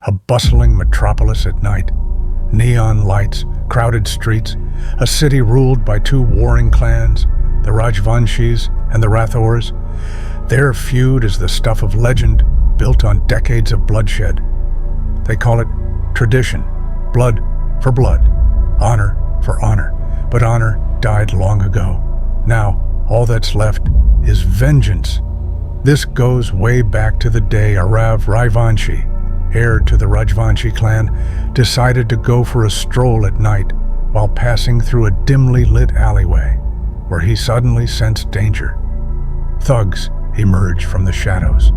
A bustling metropolis at night. Neon lights, crowded streets, a city ruled by two warring clans, the Rajvanshis and the Rathores. Their feud is the stuff of legend, built on decades of bloodshed. They call it tradition, blood for blood, honor for honor. But honor died long ago. Now, all that's left is vengeance. This goes way back to the day Aarav Rajvanshi, heir to the Rajvanshi clan, decided to go for a stroll at night while passing through a dimly lit alleyway, where he suddenly sensed danger. Thugs emerge from the shadows.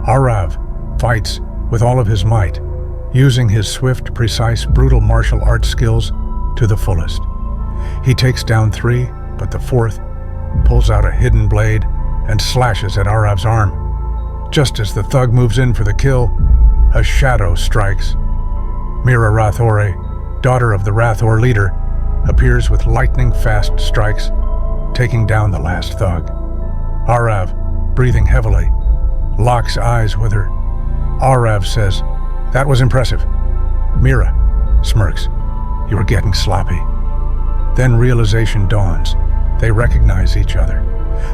Aarav fights with all of his might, using his swift, precise, brutal martial arts skills to the fullest. He takes down three, but the fourth pulls out a hidden blade and slashes at Aarav's arm. Just as the thug moves in for the kill, a shadow strikes. Meera Rathore, daughter of the Rathore leader, appears with lightning-fast strikes, taking down the last thug. Aarav, breathing heavily, locks eyes with her. Aarav says, "That was impressive." Meera smirks, "You were getting sloppy." Then realization dawns. They recognize each other.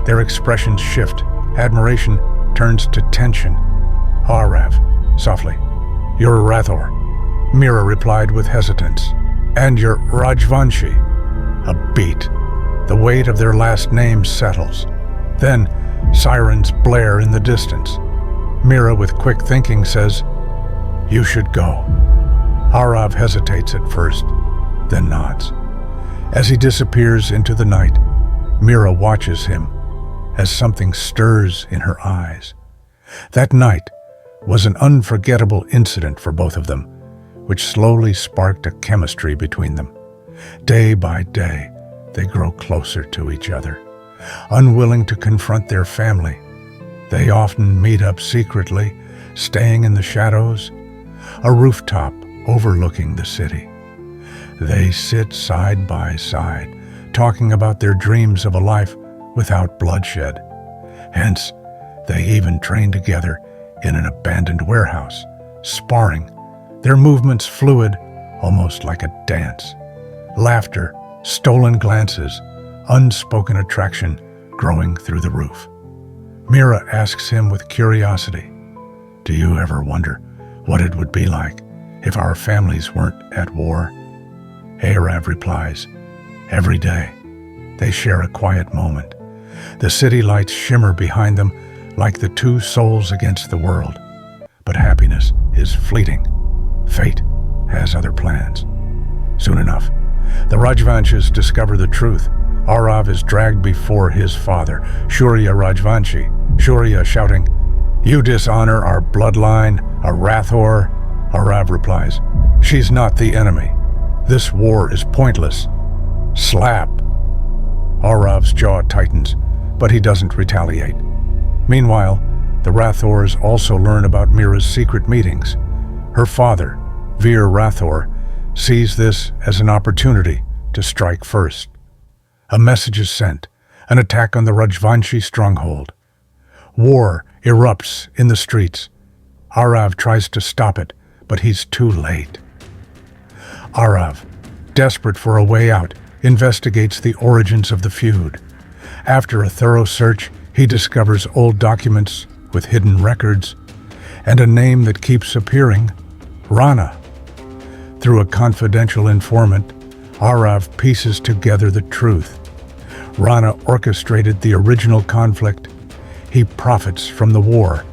Their expressions shift. Admiration turns to tension. Aarav, softly, "You're a Rathore." Meera replied with hesitance. "And you're Rajvanshi." A beat. The weight of their last names settles. Then, sirens blare in the distance. Meera, with quick thinking, says, "You should go." Aarav hesitates at first, then nods. As he disappears into the night, Meera watches him as something stirs in her eyes. That night was an unforgettable incident for both of them, which slowly sparked a chemistry between them. Day by day, they grow closer to each other. Unwilling to confront their family, they often meet up secretly, staying in the shadows, a rooftop overlooking the city. They sit side by side, talking about their dreams of a life without bloodshed. Hence, they even train together in an abandoned warehouse, sparring, their movements fluid, almost like a dance. Laughter, stolen glances, unspoken attraction growing through the roof. Meera asks him with curiosity, "Do you ever wonder what it would be like if our families weren't at war?" Aarav replies, "Every day." They share a quiet moment. The city lights shimmer behind them like the two souls against the world. But happiness is fleeting. Fate has other plans. Soon enough, the Rajvanshis discover the truth. Aarav is dragged before his father, Shurya Rajvanshi, Shurya shouting, "You dishonor our bloodline, a Rathore." Aarav replies, "She's not the enemy. This war is pointless." Slap! Aarav's jaw tightens, but he doesn't retaliate. Meanwhile, the Rathores also learn about Meera's secret meetings. Her father, Meera Rathore, sees this as an opportunity to strike first. A message is sent, an attack on the Rajvanshi stronghold. War erupts in the streets. Aarav tries to stop it, but he's too late. Aarav, desperate for a way out, investigates the origins of the feud. After a thorough search, he discovers old documents with hidden records and a name that keeps appearing, Rana. Through a confidential informant, Aarav pieces together the truth. Rana orchestrated the original conflict. He profits from the war,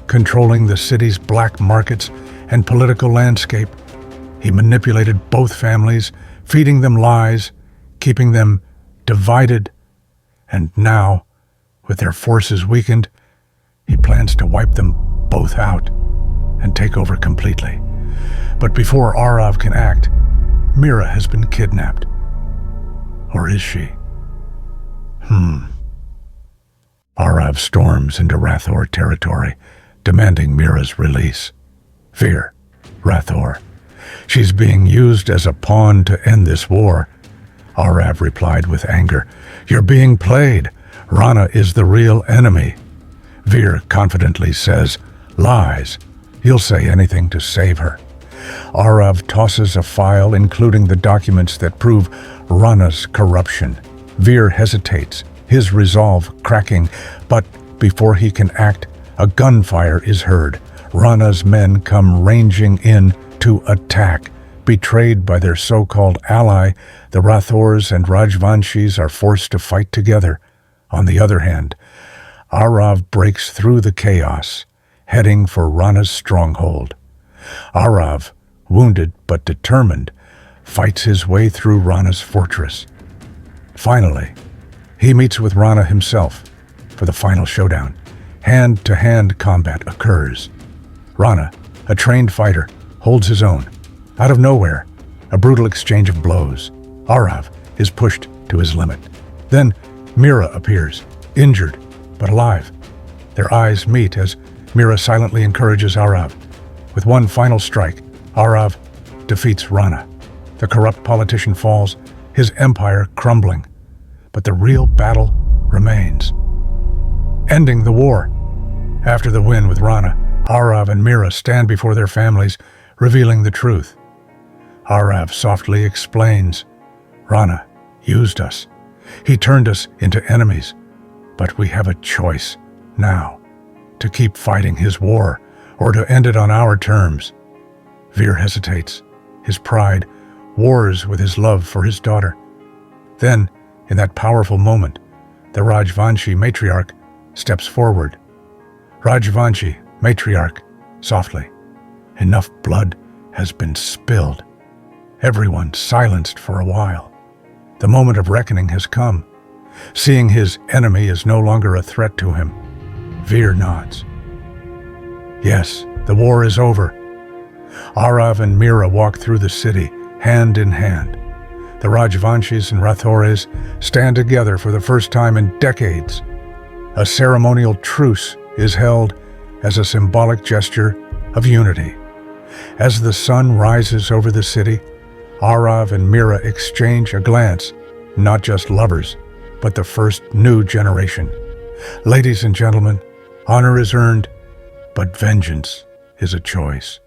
controlling the city's black markets and political landscape. He manipulated both families, feeding them lies, keeping them divided. And now, with their forces weakened, he plans to wipe them both out and take over completely. But before Aarav can act, Meera has been kidnapped. Or is she? Aarav storms into Rathore territory, demanding Meera's release. Fear, Rathore. She's being used as a pawn to end this war. Aarav replied with anger, "You're being played. Rana is the real enemy." Veer confidently says, "Lies. He'll say anything to save her. Aarav tosses a file including the documents that prove Rana's corruption. Veer hesitates, his resolve cracking, but before he can act, a gunfire is heard. Rana's men come ranging in to attack. Betrayed by their so-called ally, the Rathores and Rajvanshis are forced to fight together. On the other hand, Aarav breaks through the chaos, heading for Rana's stronghold. Aarav, wounded but determined, fights his way through Rana's fortress. Finally, he meets with Rana himself for the final showdown. Hand-to-hand combat occurs. Rana, a trained fighter, holds his own. Out of nowhere, a brutal exchange of blows. Aarav is pushed to his limit. Then Meera appears, injured but alive. Their eyes meet as Meera silently encourages Aarav. With one final strike, Aarav defeats Rana. The corrupt politician falls, his empire crumbling. But the real battle remains, ending the war. After the win with Rana, Aarav and Meera stand before their families, revealing the truth. Aarav softly explains, "Rana used us. He turned us into enemies. But we have a choice now, to keep fighting his war or to end it on our terms." Veer hesitates. His pride wars with his love for his daughter. Then, in that powerful moment, the Rajvanshi matriarch steps forward. "Rajvanshi, matriarch," softly. "Enough blood has been spilled." Everyone silenced for a while. The moment of reckoning has come. Seeing his enemy is no longer a threat to him, Veer nods. Yes, the war is over. Aarav and Meera walk through the city, hand in hand. The Rajvanshis and Rathores stand together for the first time in decades. A ceremonial truce is held as a symbolic gesture of unity. As the sun rises over the city, Aarav and Meera exchange a glance, not just lovers, but the first new generation. Ladies and gentlemen, honor is earned, but vengeance is a choice.